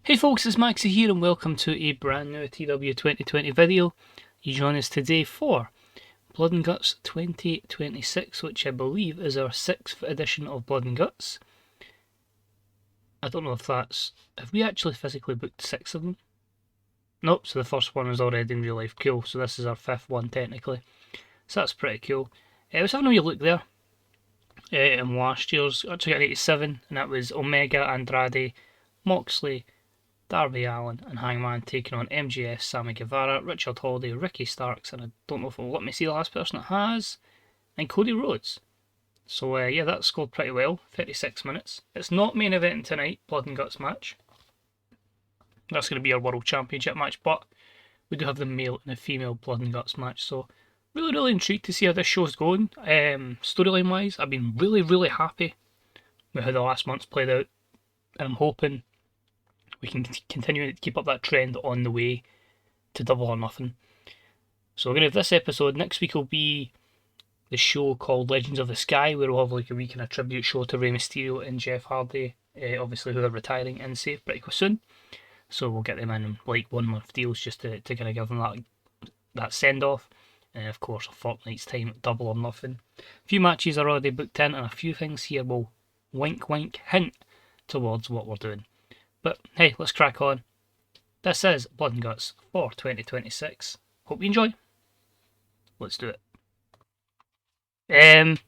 Hey folks, it's Maxie here and welcome to a brand new TEW2020 video. You join us today for Blood and Guts 2026, which I believe is our 6th edition of Blood and Guts. I don't know if that's... have we actually physically booked 6 of them? Nope, so the first one was already in real life. Cool, so this is our 5th one technically. So that's pretty cool. I was having a wee look there. In last year's, actually got an 87, and that was Omega, Andrade, Moxley, Darby Allin and Hangman taking on MJF, Sammy Guevara, Richard Holiday, Ricky Starks, and I don't know if it'll let me see the last person it has, and Cody Rhodes. So yeah, that scored pretty well, 36 minutes. It's not main event tonight, Blood and Guts match. That's going to be our World Championship match, but we do have the male and the female Blood and Guts match, so really intrigued to see how this show's going. Storyline wise, I've been really happy with how the last month's played out, and I'm hoping we can continue to keep up that trend on the way to Double or Nothing. So we're going to have this episode. Next week will be the show called Legends of the Sky, where we'll have like a week in a tribute show to Rey Mysterio and Jeff Hardy, obviously who are retiring in safe pretty soon. So we'll get them in like 1 month deals just to kind of give them that send off. And of course, a fortnight's time at Double or Nothing. A few matches are already booked in, and a few things here will wink hint towards what we're doing. But hey, let's crack on. This is Blood and Guts for 2026. Hope you enjoy. Let's do it.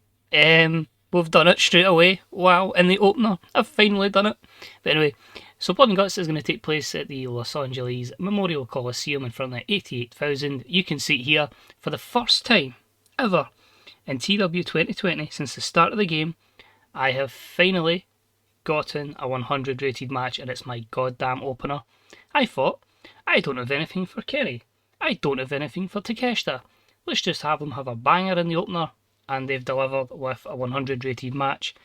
We've done it straight away. Wow, in the opener, I've finally done it. But anyway, so Blood and Guts is going to take place at the Los Angeles Memorial Coliseum in front of 88,000. You can see it here for the first time ever in TEW2020 since the start of the game. I have finally gotten a 100 rated match, and it's my goddamn opener. I thought, I don't have anything for Kenny. I don't have anything for Takeshita. Let's just have them have a banger in the opener, and they've delivered with a 100 rated match.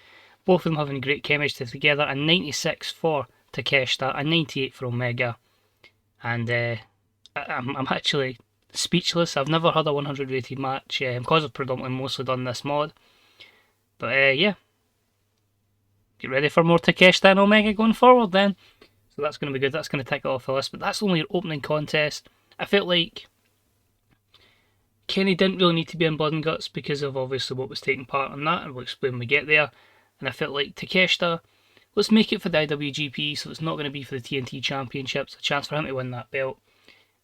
Both of them having great chemistry together. A 96 for Takeshita, a 98 for Omega, and I'm actually speechless. I've never had a 100 rated match because I've predominantly mostly done this mod. But yeah. Get ready for more Takeshita and Omega going forward then. So that's going to be good. That's going to tick it off the list. But that's only your opening contest. I felt like Kenny didn't really need to be in Blood and Guts because of obviously what was taking part in that, and we'll explain when we get there. And I felt like Takeshita, let's make it for the IWGP, so it's not going to be for the TNT Championships. A chance for him to win that belt.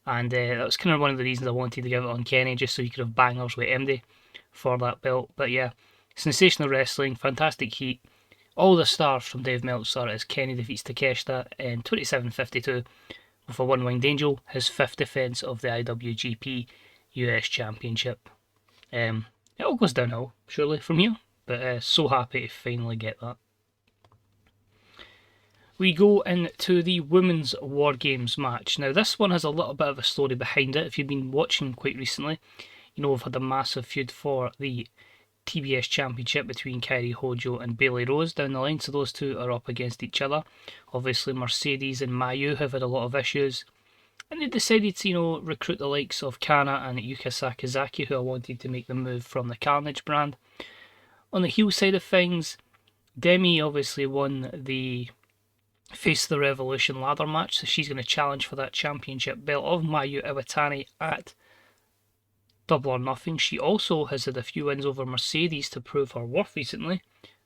And that was kind of one of the reasons I wanted to give it on Kenny, just so he could have bangers with MD for that belt. But yeah, sensational wrestling, fantastic heat. All the stars from Dave Meltzer as Kenny defeats Takeshita in 27:52 with a one-winged angel, his 5th defence of the IWGP US Championship. It all goes downhill, surely, from here, but so happy to finally get that. We go into the Women's War Games match. Now, this one has a little bit of a story behind it. If you've been watching quite recently, you know we've had a massive feud for the TBS Championship between Kairi Hojo and Bayley Rose down the line, so those two are up against each other. Obviously Mercedes and Mayu have had a lot of issues, and they decided to recruit the likes of Kana and Yuka Sakazaki, who are wanting to make the move from the Carnage brand. On the heel side of things, Demi obviously won the Face of the Revolution ladder match, so she's going to challenge for that championship belt of Mayu Iwatani at Double or Nothing. She also has had a few wins over Mercedes to prove her worth recently,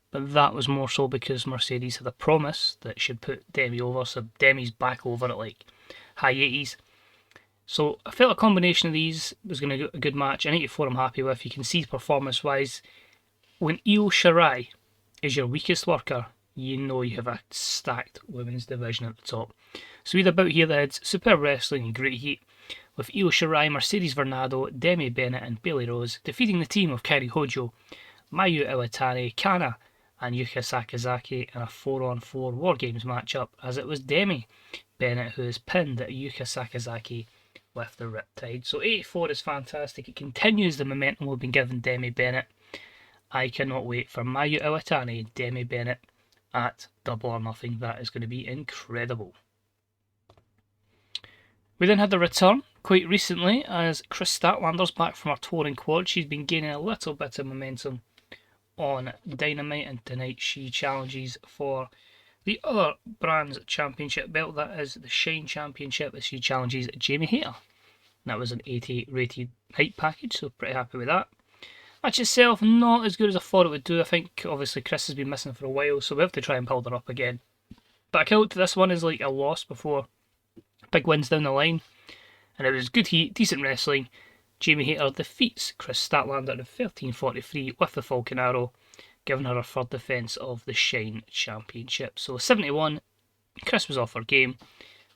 but that was more so because Mercedes had a promise that she'd put Demi over, so Demi's back over at like high 80s. So I felt a combination of these was going to get a good match. An 84 I'm happy with. You can see performance wise, when Io Shirai is your weakest worker, you know you have a stacked women's division at the top. So we're about here that had superb wrestling and great heat, with Io Shirai, Mercedes Varnado, Demi Bennett and Bayley Rose defeating the team of Kairi Hojo, Mayu Iwatani, Kana and Yuka Sakazaki in a 4-on-4 War Games matchup, as it was Demi Bennett who has pinned Yuka Sakazaki with the Riptide. So 84 is fantastic. It continues the momentum we've been giving Demi Bennett. I cannot wait for Mayu Iwatani and Demi Bennett at Double or Nothing. That is going to be incredible. We then had the return quite recently as Chris Statlander's back from her touring quad. She's been gaining a little bit of momentum on Dynamite, and tonight she challenges for The other brand's championship belt, that is the Shine Championship, as she challenges Jamie Hayter. That was an 88 rated height package, so pretty happy with that. Match itself, not as good as I thought it would do. I think obviously Chris has been missing for a while, so we have to try and build her up again. But I count this one as like a loss before big wins down the line. And it was good heat, decent wrestling. Jamie Hayter defeats Chris Statlander in 13:43 with the Falcon Arrow, giving her third defence of the Shine Championship. So 71, Chris was off her game.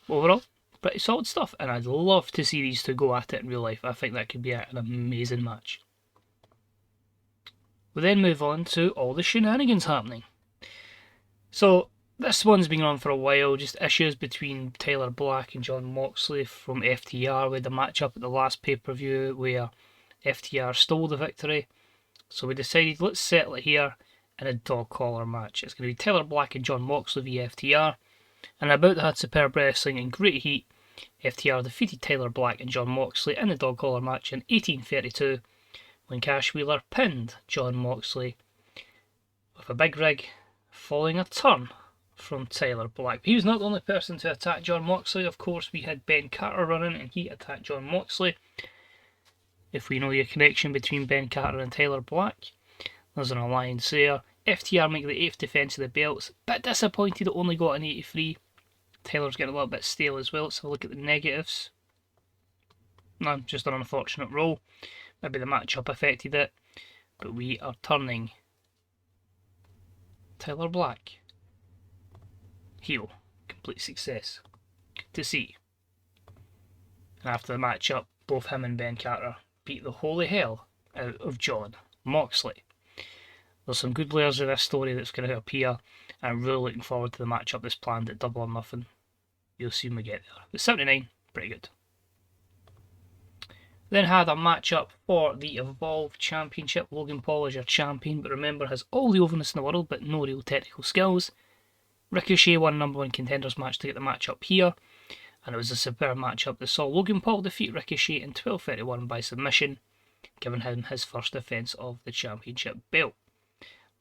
Overall, pretty solid stuff, and I'd love to see these two go at it in real life. I think that could be an amazing match. We then move on to all the shenanigans happening. So this one's been on for a while, just issues between Tyler Black and Jon Moxley from FTR. We had a match-up at the last pay-per-view where FTR stole the victory. So we decided, let's settle it here in a dog collar match. It's going to be Tyler Black and Jon Moxley via FTR. And about that had superb wrestling and great heat. FTR defeated Tyler Black and Jon Moxley in the dog collar match in 18:32 when Cash Wheeler pinned Jon Moxley with a big rig following a turn from Tyler Black. He was not the only person to attack Jon Moxley. Of course, we had Ben Carter running and he attacked Jon Moxley. If we know your connection between Ben Carter and Tyler Black, there's an alliance there. FTR make the 8th defence of the belts. Bit disappointed it only got an 83. Taylor's getting a little bit stale as well. Let's have a look at the negatives. No, just an unfortunate roll. Maybe the matchup affected it. But we are turning Tyler Black heel. Complete success. Good to see. And after the matchup, both him and Ben Carter beat the holy hell out of Jon Moxley. There's some good layers of this story that's going to appear, and I'm really looking forward to the matchup that's planned at Double or Nothing. You'll see when we get there. But 79, pretty good. Then had a matchup for the Evolve Championship. Logan Paul is your champion, but remember has all the overness in the world, but no real technical skills. Ricochet won number one contenders match to get the matchup here, and it was a superb matchup that saw Logan Paul defeat Ricochet in 12:31 by submission, giving him his first defence of the championship belt.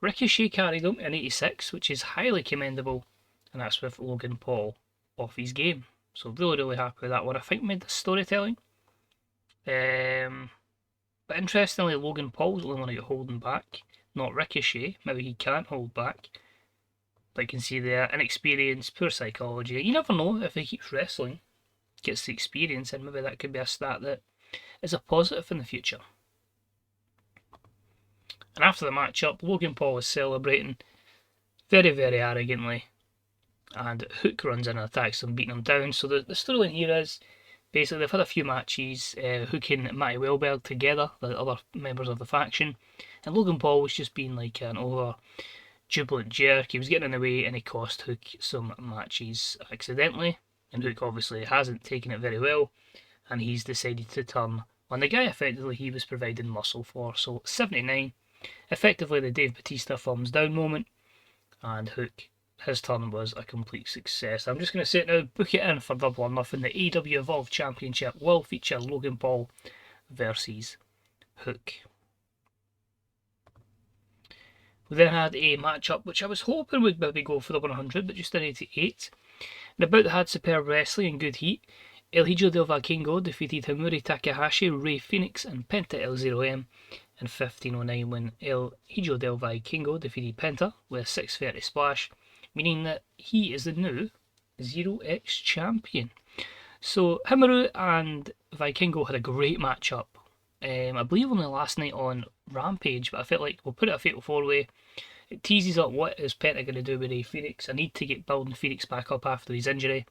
Ricochet carried him in 86, which is highly commendable, and that's with Logan Paul off his game. So really happy with that one. I think made the storytelling. But interestingly, Logan Paul's the only one who got holding back, not Ricochet. Maybe he can't hold back. But you can see there, inexperience, poor psychology. You never know if he keeps wrestling, gets the experience, and maybe that could be a stat that is a positive in the future. And after the matchup, Logan Paul was celebrating very arrogantly, and Hook runs in and attacks him, beating him down. So the storyline here is basically they've had a few matches, Hook and Matty Wellberg together, the other members of the faction, and Logan Paul was just being like an over jubilant jerk. He was getting in the way and he cost Hook some matches accidentally, and Hook obviously hasn't taken it very well, and he's decided to turn on the guy effectively he was providing muscle for. So 79, effectively the Dave Bautista thumbs down moment, and Hook, his turn was a complete success. I'm just going to say it now, book it in for Double or Nothing. The AEW Evolve Championship will feature Logan Paul versus Hook. We then had a matchup which I was hoping would maybe go for the 100, but just an 88. And about that had superb wrestling and good heat. El Hijo del Vikingo defeated Himuri Takahashi, Rey Fenix, and Penta El0M in 15:09 when El Hijo del Vikingo defeated Penta with a 6:30 splash, meaning that he is the new 0X champion. So Himuru and Vikingo had a great matchup. I believe only last night on Rampage, but I felt like we'll put it a fatal 4-way. It teases up what is Penta going to do with Rey Fenix. I need to get building Phoenix back up after his injury.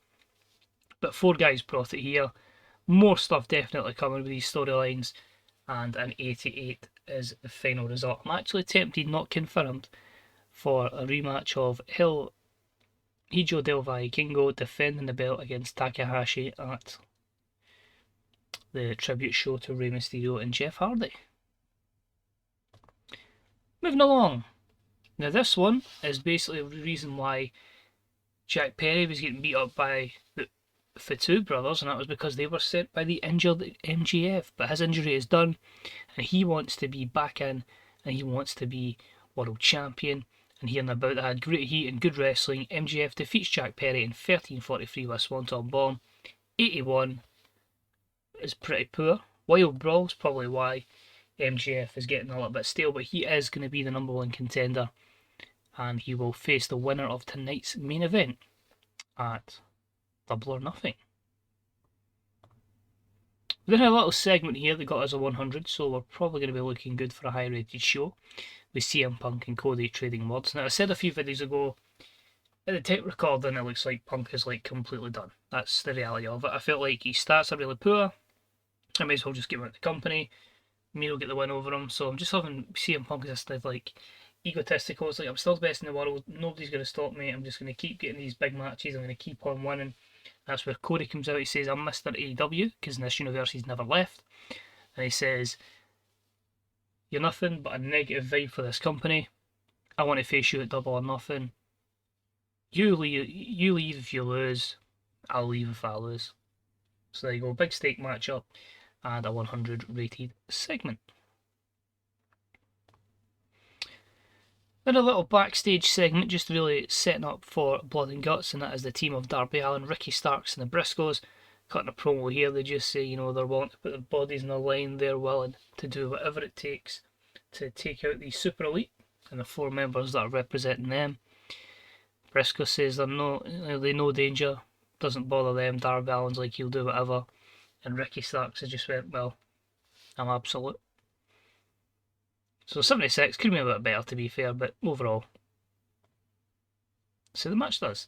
But 4 guys brought it here. More stuff definitely coming with these storylines. And an 88 is the final result. I'm actually tempted, not confirmed, for a rematch of El Hijo del Vikingo defending the belt against Takahashi at the tribute show to Rey Mysterio and Jeff Hardy. Moving along. Now this one is basically the reason why Jack Perry was getting beat up by the Fatu brothers, and that was because they were sent by the injured MGF. But his injury is done, and he wants to be back in, and he wants to be world champion. and hearing about that had great heat and good wrestling. MJF defeats Jack Perry in 13:43 with a Swanton Bomb. 81 is pretty poor. Wild Brawl's probably why MJF is getting a little bit stale, but he is going to be the #1 contender, and he will face the winner of tonight's main event at Double or Nothing. We then had a little segment here that got us a 100, so we're probably going to be looking good for a high rated show with CM Punk and Cody trading words. Now, I said a few videos ago, at the tape recording, it looks like Punk is like completely done. That's the reality of it. I felt like his stats are really poor. I may as well just get him out of the company. Miro get the win over him. So I'm just having CM Punk as this like egotistical. It's like, I'm still the best in the world. Nobody's going to stop me. I'm just going to keep getting these big matches. I'm going to keep on winning. That's where Cody comes out. He says, I'm Mr. AEW, because in this universe he's never left. And he says, you're nothing but a negative vibe for this company. I want to face you at Double or Nothing. You leave if you lose. I'll leave if I lose. So there you go. Big stake matchup and a 100 rated segment. Then a little backstage segment just really setting up for Blood and Guts, and that is the team of Darby Allin, Ricky Starks and the Briscoes. Cutting a promo here, they just say, you know, they're willing to put their bodies in the line, they're willing to do whatever it takes to take out the Super Elite and the 4 members that are representing them. Briscoe says they're no danger, doesn't bother them. Darby Allin's like, he'll do whatever. And Ricky Starks has just went, well, I'm absolute. So 76 could be a bit better to be fair, but overall. So the match does.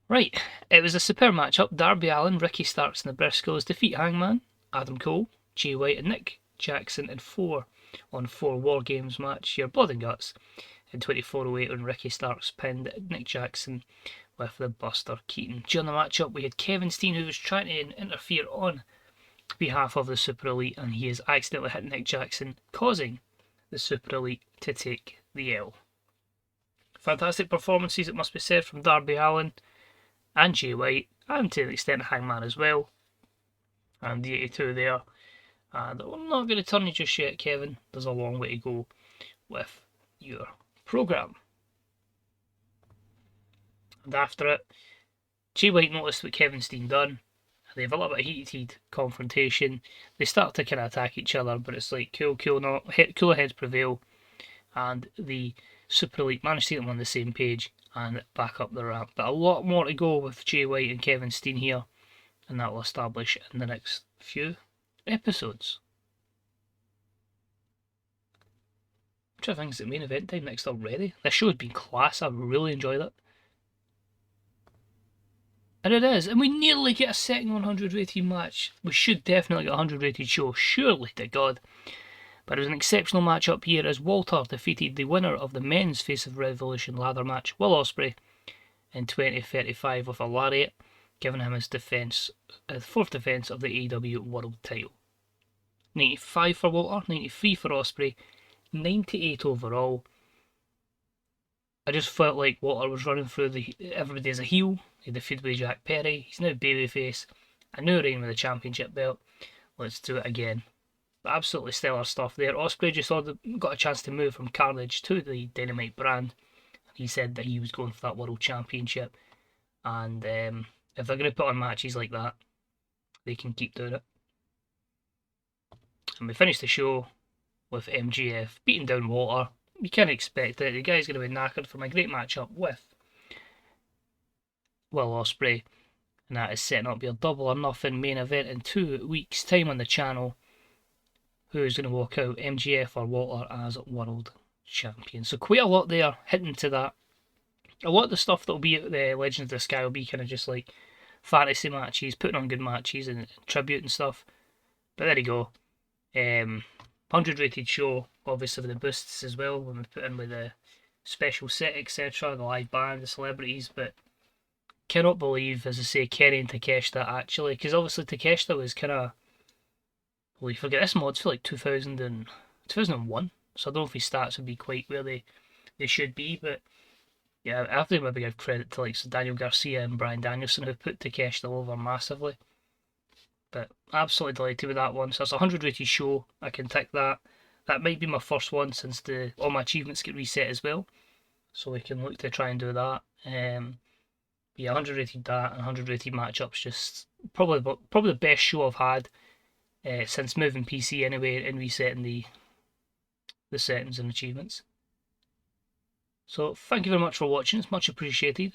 Right, it was a superb matchup. Darby Allin, Ricky Starks and the Briscoes defeat Hangman, Adam Cole, Jay White and Nick Jackson in 4-on-4 War Games match. Your Blood and Guts in 24:08 when Ricky Starks pinned Nick Jackson with the Buster Keaton. During the matchup we had Kevin Steen, who was trying to interfere on behalf of the Super Elite, and he has accidentally hit Nick Jackson, causing the Super Elite to take the L. Fantastic performances, it must be said, from Darby Allin and Jay White, and to an extent Hangman as well. And the 82 there. And I'm not going to turn you just yet, Kevin. There's a long way to go with your programme. And after it, Jay White noticed what Kevin Steen done. They have a little bit of heated confrontation. They start to kind of attack each other, but it's like cooler heads prevail, and the Super Elite manage to get them on the same page and back up the ramp. But a lot more to go with Jay White and Kevin Steen here, and that will establish in the next few episodes. Which I think is the main event time next already. This show has been class. I've really enjoyed it. And it is, and we nearly get a second 100 rated match. We should definitely get a 100 rated show, surely to God. But it was an exceptional matchup here as Walter defeated the winner of the men's Face of Revolution ladder match, Will Ospreay, in 20:35 with a lariat, giving him his fourth defence of the AEW World title. 95 for Walter, 93 for Ospreay, 98 overall. I just felt like Walter was running through everybody as a heel. He defeated with Jack Perry. He's now babyface. A new reign with the championship belt. Let's do it again. But absolutely stellar stuff there. Ospreay just got a chance to move from Carnage to the Dynamite brand. He said that he was going for that World Championship. And if they're going to put on matches like that, they can keep doing it. And we finished the show with MJF beating down Walter. You can't expect it. The guy's going to be knackered from a great matchup with Will Ospreay, and that is setting up your Double or Nothing main event in 2 weeks' time on the channel. Who is going to walk out, MJF or Walter, as world champion? So quite a lot there hitting to that. A lot of the stuff that will be at the Legends of the Sky will be kind of just like fantasy matches, putting on good matches and tribute and stuff. But there you go. 100 rated show, obviously with the boosts as well, when we put in with the special set, etc., the live band, the celebrities. But cannot believe, as I say, Kenny and Takeshita actually, because obviously Takeshita was kind of, well, you forget this mod's for like 2001, so I don't know if his stats would be quite where they should be, but yeah, I have to maybe give credit to like Daniel Garcia and Bryan Danielson, who put Takeshita over massively. But absolutely delighted with that one. So it's a 100 rated show. I can tick that. That might be my first one since all my achievements get reset as well. so we can look to try and do that. Yeah, 100 rated that and 100 rated matchups. Just probably the best show I've had since moving PC anyway and resetting the settings and achievements. So thank you very much for watching. It's much appreciated.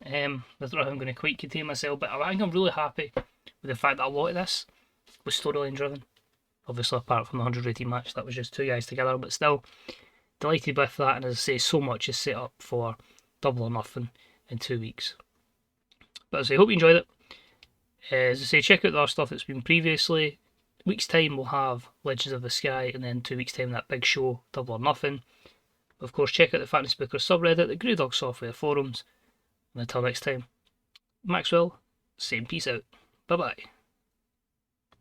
I don't know if I'm going to quite contain myself, but I think I'm really happy with the fact that a lot of this was storyline driven. Obviously, apart from the 100 rated match, that was just two guys together, but still delighted with that. And as I say, so much is set up for Double or Nothing in 2 weeks. But as I say, hope you enjoyed it. As I say, check out the other stuff that's been previously. Week's time we'll have Legends of the Sky, and then 2 weeks time that big show, Double or Nothing. Of course, check out the Fantasy Booker subreddit, the Grey Dog Software forums. And until next time, Maxwell, saying peace out. Bye bye.